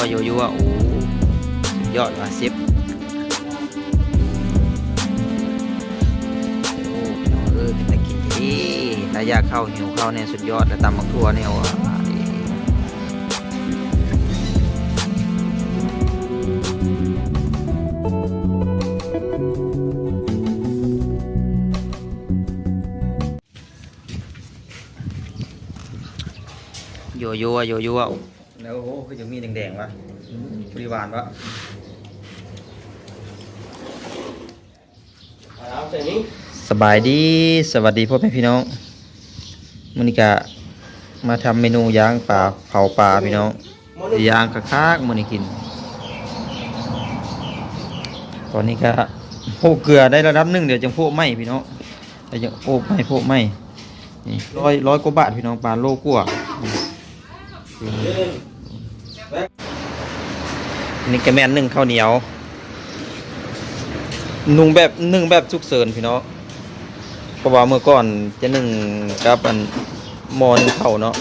โยโย่โอ้สุดยอดว่ะเซฟโอ้พี่น้องเป็นตะกินที่ถ้าอยากเข้าหิวเข้าเนี่ยสุดยอดแล้วตำบักทั่วเนี่ยว่ะโยโย่โยโย่แล้วโอ้คือจะมีแดงๆวะบริวารวะสบายดีสวัสดีพ่อแม่พี่น้องมื้อนี้ก็มาทำเมนูย่างปลาเผาปลาพี่น้องย่างคักๆมื้อนี้กินตอนนี้ก็โพกเกลือได้ระดับหนึ่งเดี๋ยวจะโพกไหมพี่น้องเดี๋ยวจะโพกไหมนี่ร้อยกว่าบาทพี่น้องปลาโลกว่านี่กระแมนนึ่งข้าวเหนียวนึ่งแบบฉุกเฉินพี่น้องเพราะว่าเมื่อก่อนจะนึ่งกับอันหม้อนึ่งข้าวเนาะ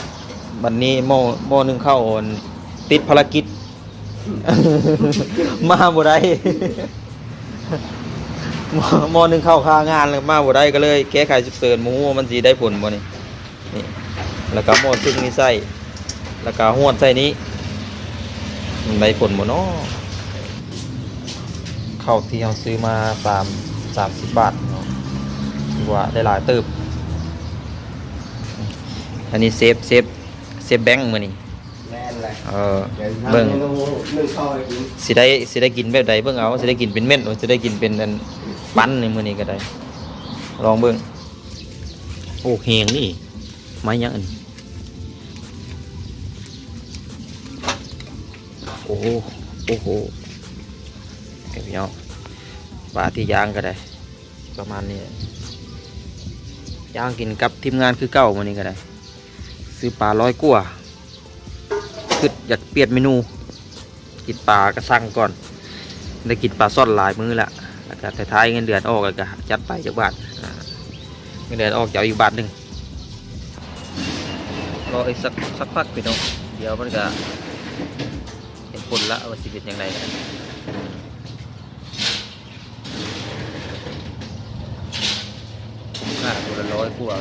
บัดนี้หม้อนึ่งข้าวติดภารกิจ มาบ่ได้ หม้อนึ่งข้าวค้างานเลยมาบ่ได้ก็เลยแก้ไขฉุกเฉินหมูมันสิได้ผลบ่นี่แล้วก็หม้อซึ่งนี่ใส่แล้วก็หวดใส่นี้มันได้ผลบ่เนาะข้าวที่เราซื้อมา30 บาทเนาะถือว่าได้หลายเติบอันนี้เซฟแบงค์มื้อนี้แม่นเลยเบิ่งนึ่งข้าวให้กินสิได้กินแบบใดเบิ่งเอาสิได้กินเป็นเม็ดหรือสิได้กินเป็นอันปั้นในมื้อนี้ก็ได้ลองเบิ่งโอ้แหงนี่ไม้ยังอันโอ้โหพี่น้องปลาที่ย่างก็ได้ประมาณนี้ย่างกินกับทีมงานคือเก่ามื้อนี้ก็ได้ซื้อปลา100 กว่าคืออยากเปลี่ยนเมนูกินปลากระสังก่อนได้กินปลาซ่อนหลายมื้อละแล้วก็ท้ายเงินเดือนออกแล้วก็จัดไปจากบาทเงินเดือนออกจะเอาอีกบาทหนึ่งรออีกสักพักพี่น้องเดี๋ยวมันก็เห็นผลละว่าสิเป็นยังไงตัวละ100 กว่า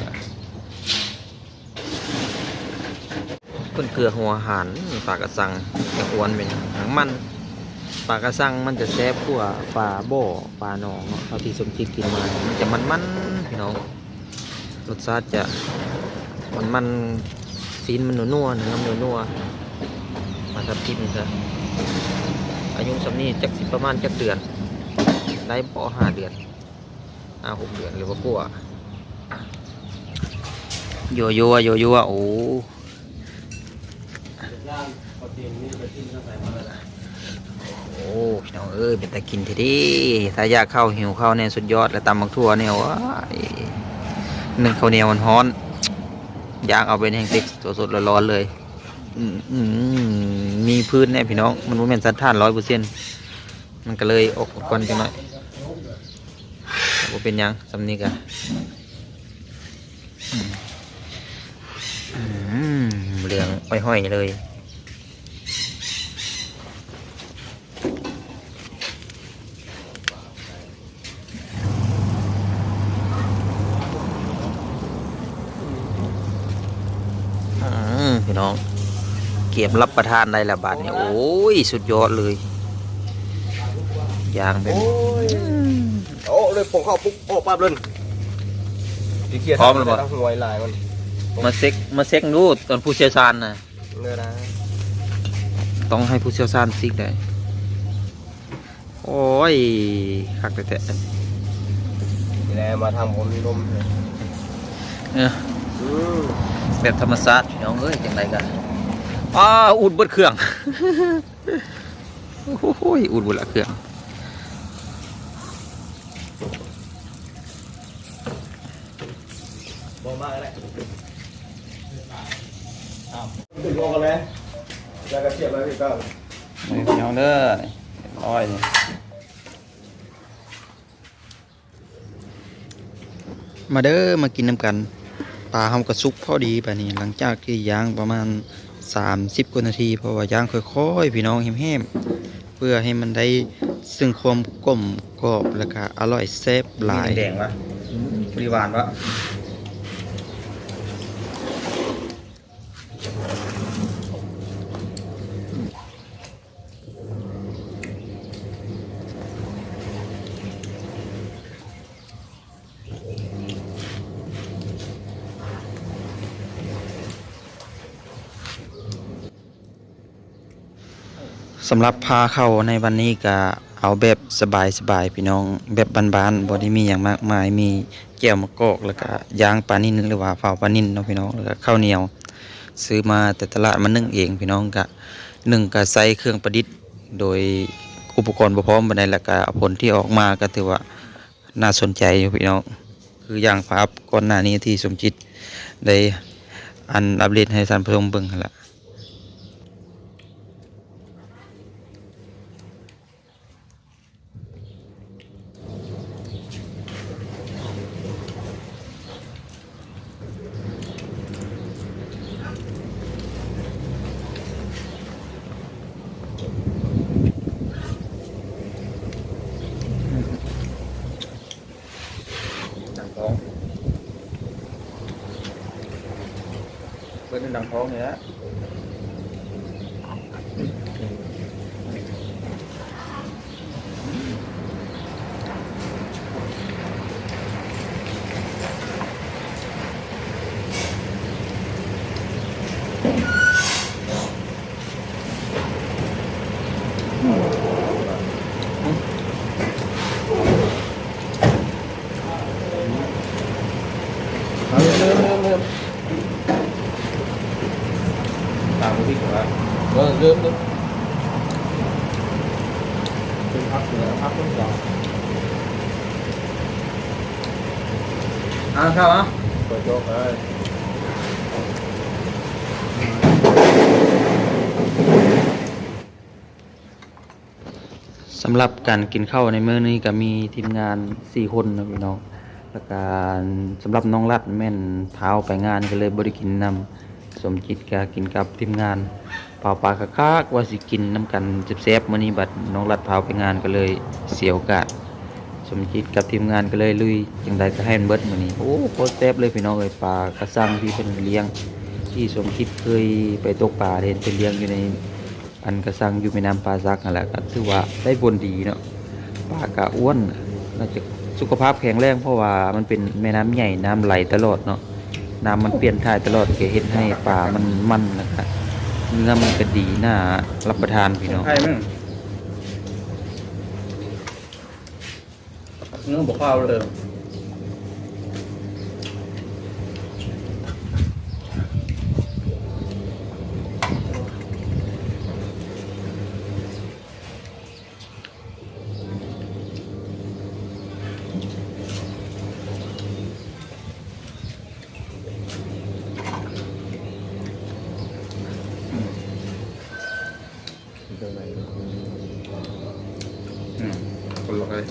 เกลือหัวอาหารปลากระสังจะอ้วนเป็นหางมันปลากระสังมันจะแซ่บกว่าปลาบ่อปลาหนองเท่าที่สมคิดกินมามันจะมันพี่น้องรสชาติจะมันซีนมันนัวเนื้อมันนัวมาทับทิมซะอายุสำนี้จักสิประมาณจักเดือนได้บ่5 เดือน6 เดือนหรือว่ากว่าโยโย่โอ้โอ้พี่น้องเป็นตะกินทีดีถ้าอยากเข้าหิวเข้าเนี่ยสุดยอดแล้วตำบักทั่วเนี่ยว้านึ่งข้าวเหนียวมันฮ้อนอยากเอาเป็นแห้งติ๊กสดๆร้อนๆเลยมีพื้นเนี่ยพี่น้องมันเป็นสันทาน100%มันก็เลยออกก่อนจังหน่อยว่าเป็นยังสำนีกันเหลืองห้อยๆเลยพี่น้องเก็บรับประทานได้ละบาทเนี่ยโอ้ยสุดยอดเลยยางเป็นโอ้เลยปงเข้าปุ๊บโอ้ปั๊บเลยพร้อมแล้วบ่หวยลายมันมาเซ็กดูตอนผู้เชี่ยวชาญนะเนื้อนะต้องให้ผู้เชี่ยวชาญซิกได้โอ้ยหักแต่นี่แหละมาทำผมลมแบบธรรมชาติน้องจังไรกันอุดบดเครื่องโอ้ยอุดบดละเครื่องบ่มากเลยถึงลงกันเลยอยากกระเทียมอะไรพี่ก้าวน้องเด้อร้อยมาเด้อมากินน้ำกันปลาเฮากระซุกพอดีไปนี่หลังจากที่ย่างประมาณ 30กว่านาทีเพราะว่าย่างค่อยๆพี่น้องแห้มๆเพื่อให้มันได้ซึ่งความกลมกรอบแล้วก็อร่อยแซ่บหลายแดงวะบริวารวะสำหรับพาเข้าในวันนี้ก็เอาแบบสบายๆพี่น้องแบบบ้านๆบ่ได้มีอย่างมากมายมีแก้วมะกอกแล้วก็ย่างปลานิ่นหรือว่าเผาปลานิ่นเนาะพี่น้องแล้วก็ข้าวเหนียวซื้อมาแต่ตลาดมานึ่งเองพี่น้องก็นึ่งก็ใส่เครื่องประดิษฐ์โดยอุปกรณ์บ่พร้อมปานใดแล้วก็ผลที่ออกมาก็ถือว่าน่าสนใจอยู่พี่น้องคืออย่างภาพก่อนหน้านี้ที่สมจิตได้อัปเดตให้ท่านผู้ชมเบิ่งนั่นล่ะ ดังท้องเบิ้ลดังท้องเนี่ยเริ่มตามที่ผมว่าเริ่มเป็นพักเหนือพักต้นยางข้าวเปิดโจ๊กเลยสำหรับการกินข้าวในมื้อนี้ก็มีทีมงาน4คนนะพี่น้องแล้วก็สำหรับน้องรัดแม่นเท้าไปงานก็เลยบ่ได้กินนำสมจิตก็กินกับทีมงานเผาปลาคักๆว่าสิกินน้ำกันแซ่บๆมื้อนี้บัดน้องรัดเผาไปงานก็เลยเสียโอกาสสมจิตกับทีมงานก็เลยลุยจังใดก็ให้มันเบิดมื้อนี้โอ้โคตรแซ่บเลยพี่น้องเอ้ยปลากระสังที่เพิ่นเลี้ยงที่สมคิดเคยไปตกปลาเห็นเพิ่นเลี้ยงอยู่ในอันกระสังอยู่แม่น้ำปลาซักนั่นแหละก็ถือว่าได้ผลดีเนาะปลากะอ้วนน่าจะสุขภาพแข็งแรงเพราะว่ามันเป็นแม่น้ำใหญ่น้ำไหลตลอดเนาะน้ำมันเปลี่ยนถ่ายตลอดก็เฮ็ดให้ปลามันนะครับเนื้อมันก็ดีน่ารับประทานพี่น้องเนื้อบอกข้าวเลยคนละเลย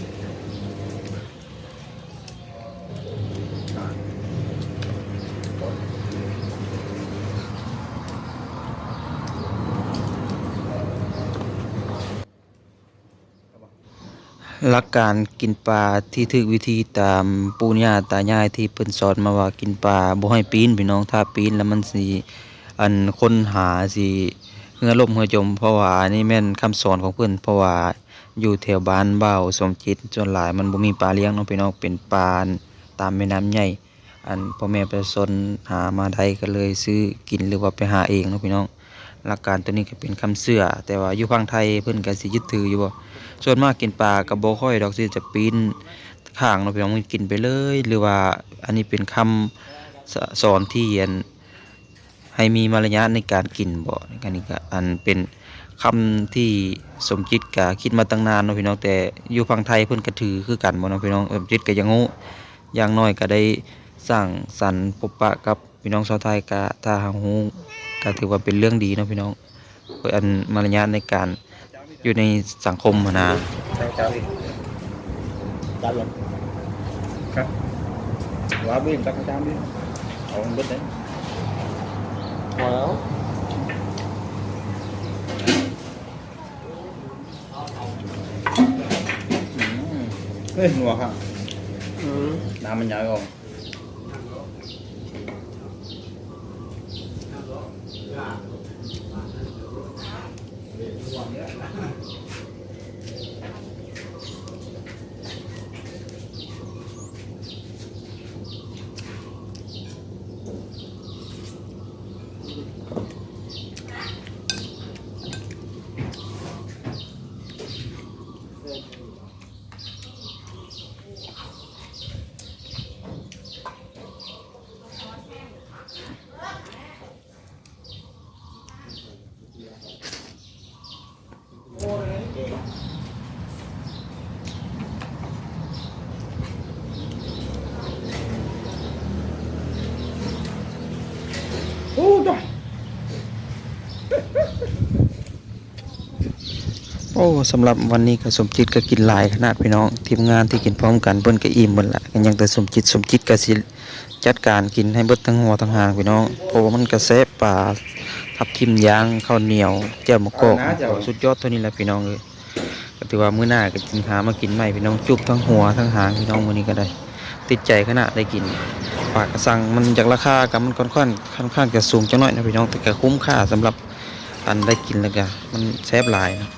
หลักการกินปลาที่ถูกวิธีตามปู่ย่าตายายที่เพิ่นสอนมาว่ากินปลาบ่ให้ปีนพี่น้องถ้าปีนแล้วมันสิคนหาสิเหือล่มเหือจมเพราะว่านี่แม่นคำสอนของเพิ่นเพราะว่าอยู่แถวบ้านเบ้าสมจิตส่วนหลายมันบ่มีปลาเลี้ยงเนาะพี่น้องเป็นปลาตามแม่น้ำใหญ่พ่อแม่ประชาชนหามาได้ก็เลยซื้อกินหรือว่าไปหาเองเนาะพี่น้องหลักการตัวนี้ก็เป็นคำเชื่อแต่ว่าอยู่ฝั่งไทยเพิ่นก็สิยึดถืออยู่บ่ส่วนมากกินปลาก็บ่ค่อยดอกสิจะปีนข้างเนาะพี่น้องมันกินไปเลยหรือว่าอันนี้เป็นคำสอนที่ให้มีมารยาทในการกินบ่อันนี้ก็เป็นคำที่สมจิตก็คิดมาตั้งนานเนาะพี่น้องแต่อยู่ฝั่งไทยเพิ่นก็ถือคือกันบ่เนาะพี่น้องสมจิตก็ยังงูอย่างน้อยก็ได้สร้างสรรค์พบปะกับพี่น้องชาวไทยก็ถ้าหาฮู้ก็ถือว่าเป็นเรื่องดีเนาะพี่น้องมารยาทในการอยู่ในสังคมนะจับลงครับว่าวิ่งตักจามดิเอาเบิดเลยพอแล้ว เฮ้ยหนัวครับน้ำมันย้อยออกโอ้ตายโอ้สำหรับวันนี้ก็สมจิตก็กินหลายขนาดพี่น้องทีมงานที่กินพร้อมกันเพิ่นก็อิ่มหมดละกันยังแต่สมจิตก็สิจัดการกินให้เบิดทั้งหัวทั้งหางพี่น้องเพราะว่ามันก็แซ่บปลาทับทิมย่างข้าวเหนียวแจ่วมะกอกสุดยอดเท่านี้แหละพี่น้องเลยก็ถือว่ามื้อหน้าก็กินหามากินใหม่พี่น้องจุบทั้งหัวทั้งหางพี่น้องมื้อนี้ก็ได้ติดใจขนาดได้กินปลากระสังมันจากราคากับมันค่อนข้างจะสูงจังหน่อยนะพี่น้องแต่ก็คุ้มค่าสำหรับอันได้กินแล้วก็มันแซ่บหลายนะ